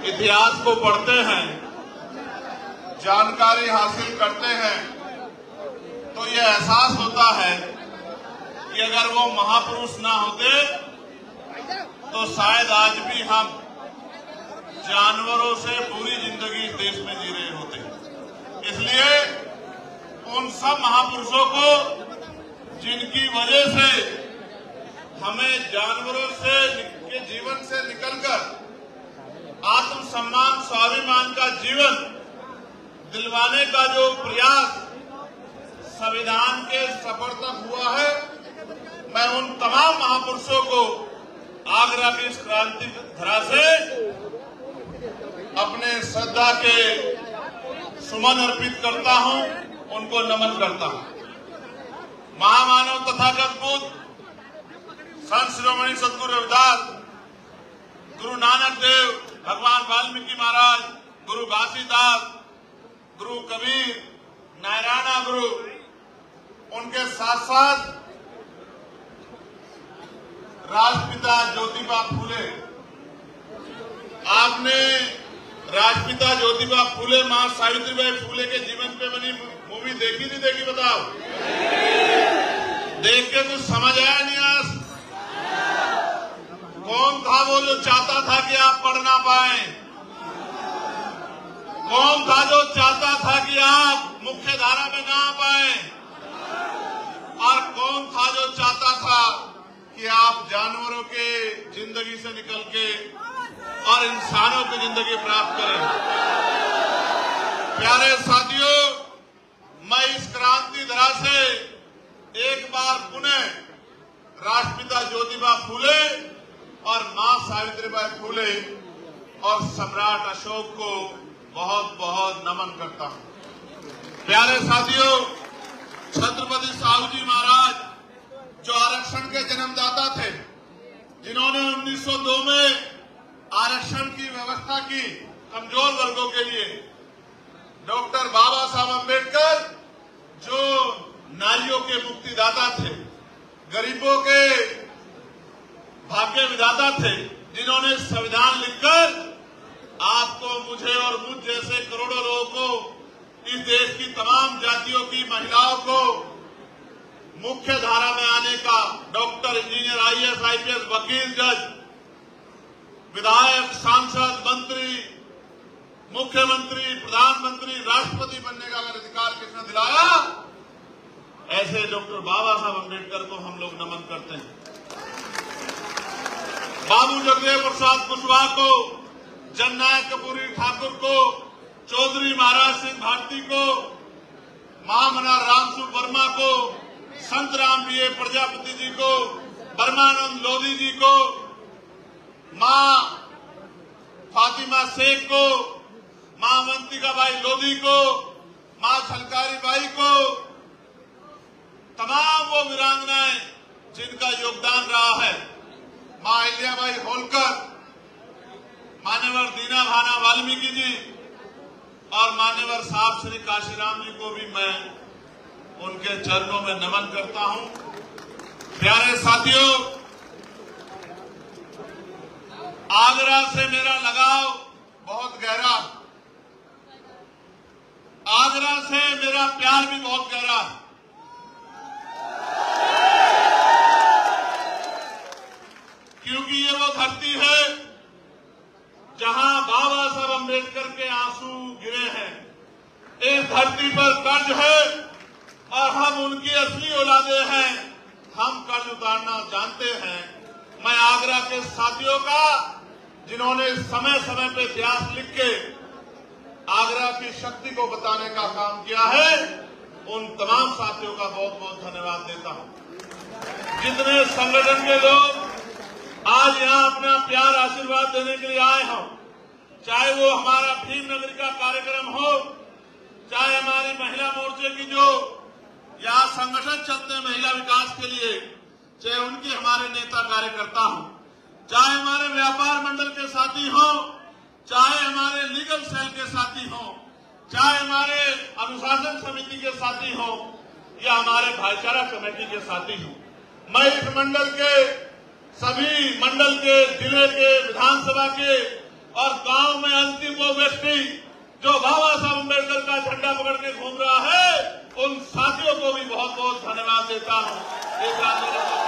इतिहास को पढ़ते हैं, जानकारी हासिल करते हैं, तो ये एहसास होता है कि अगर वो महापुरुष ना होते तो शायद आज भी हम जानवरों से पूरी जिंदगी इस देश में जी रहे होते। इसलिए उन सब महापुरुषों को जिनकी वजह से हमें जानवरों से के जीवन से निकलकर आत्मसम्मान स्वाभिमान का जीवन दिलवाने का जो प्रयास संविधान के सफर तक हुआ है, मैं उन तमाम महापुरुषों को आगरा की इस क्रांति धरा से अपने श्रद्धा के सुमन अर्पित करता हूं, उनको नमन करता हूं। महामानव तथागत बुद्ध, संत शिरोमणि सदगुरु रविदास, गुरु नानक देव, भगवान वाल्मीकि महाराज, गुरु घासीदास, गुरु कबीर, नारायणा गुरु, उनके साथ साथ राष्ट्रपिता ज्योतिबा फूले। आपने राष्ट्रपिता ज्योतिबा फूले, मां सावित्रीबाई फूले के जीवन पे बनी मूवी देखी नहीं देखी बताओ? देख के कुछ समझ आया नहीं? आज कौन था वो जो चाहता था कि आप पढ़ ना पाए? कौन था जो चाहता था कि आप मुख्य धारा में ना आ पाए? और कौन था जो चाहता था कि आप जानवरों के जिंदगी से निकल के और इंसानों की जिंदगी प्राप्त करें? प्यारे साथियों, मैं इस क्रांति धरा से एक बार पुनः राष्ट्रपिता ज्योतिबा फूले और मां सावित्रीबाई फूले और सम्राट अशोक को बहुत बहुत नमन करता हूं। प्यारे साथियों, छत्रपति साहू जी महाराज जो आरक्षण के जन्मदाता थे, जिन्होंने 1902 में आरक्षण की व्यवस्था की कमजोर वर्गों के लिए, डॉक्टर बाबा साहब अम्बेडकर जो नारियों के मुक्तिदाता थे, गरीबों के भाग्य विधाता थे, जिन्होंने संविधान लिखकर आपको, मुझे और मुझ जैसे करोड़ों लोगों को, इस देश की तमाम जातियों की महिलाओं को मुख्य धारा में आने का, डॉक्टर, इंजीनियर, आईएएस, आईपीएस, वकील, जज, विधायक, सांसद, मंत्री, मुख्यमंत्री, प्रधानमंत्री, राष्ट्रपति बनने का अगर अधिकार किसने दिलाया, ऐसे डॉक्टर बाबा साहब अम्बेडकर को हम लोग नमन करते हैं। बाबू जगदेव प्रसाद कुशवाहा को, जननायक कपूरी ठाकुर को, चौधरी महाराज सिंह भारती को, महामना रामसूर वर्मा को, संत राम बीए प्रजापति जी को, ब्रह्मानंद लोधी जी को, मां फातिमा शेख को, मां अवंतिका बाई लोधी को, मां झलकारी बाई को, तमाम वो वीरांगनाएं जिनका योगदान रहा है, मां अहिल्याबाई होलकर, मान्यवर दीना भाना वाल्मीकि जी और मान्यवर साहब श्री काशीराम जी को भी मैं उनके चरणों में नमन करता हूं। प्यारे साथियों, आगरा से मेरा लगाव बहुत गहरा, आगरा से मेरा प्यार भी बहुत गहरा है। क्योंकि ये वो धरती है जहां बाबा साहब अम्बेडकर के आंसू गिरे हैं। इस धरती पर कर्ज है और हम उनकी असली औलादे हैं। हम कर्ज उतारना जानते हैं। मैं आगरा के साथियों का, जिन्होंने समय समय पे इतिहास लिख के आगरा की शक्ति को बताने का काम किया है, उन तमाम साथियों का बहुत बहुत धन्यवाद देता हूं। जितने संगठन के लोग आज यहां अपना प्यार आशीर्वाद देने के लिए आए हों, चाहे वो हमारा भीम नगरी का कार्यक्रम हो, चाहे हमारी महिला मोर्चे की जो यहाँ संगठन चलते हैं महिला विकास के लिए, चाहे उनके हमारे नेता कार्यकर्ता हों, चाहे हमारे व्यापार मंडल के साथी हों, चाहे हमारे लीगल सेल के साथी हों, चाहे हमारे अनुशासन समिति के साथी हों या हमारे भाईचारा कमेटी के साथी हों, मैं इस मंडल के सभी मंडल के, जिले के, विधानसभा के और गांव में अंतिम वो व्यक्ति जो बाबा साहब अम्बेडकर का झंडा पकड़ के घूम रहा है, उन साथियों को भी बहुत बहुत धन्यवाद देता हूं इस आंदोलन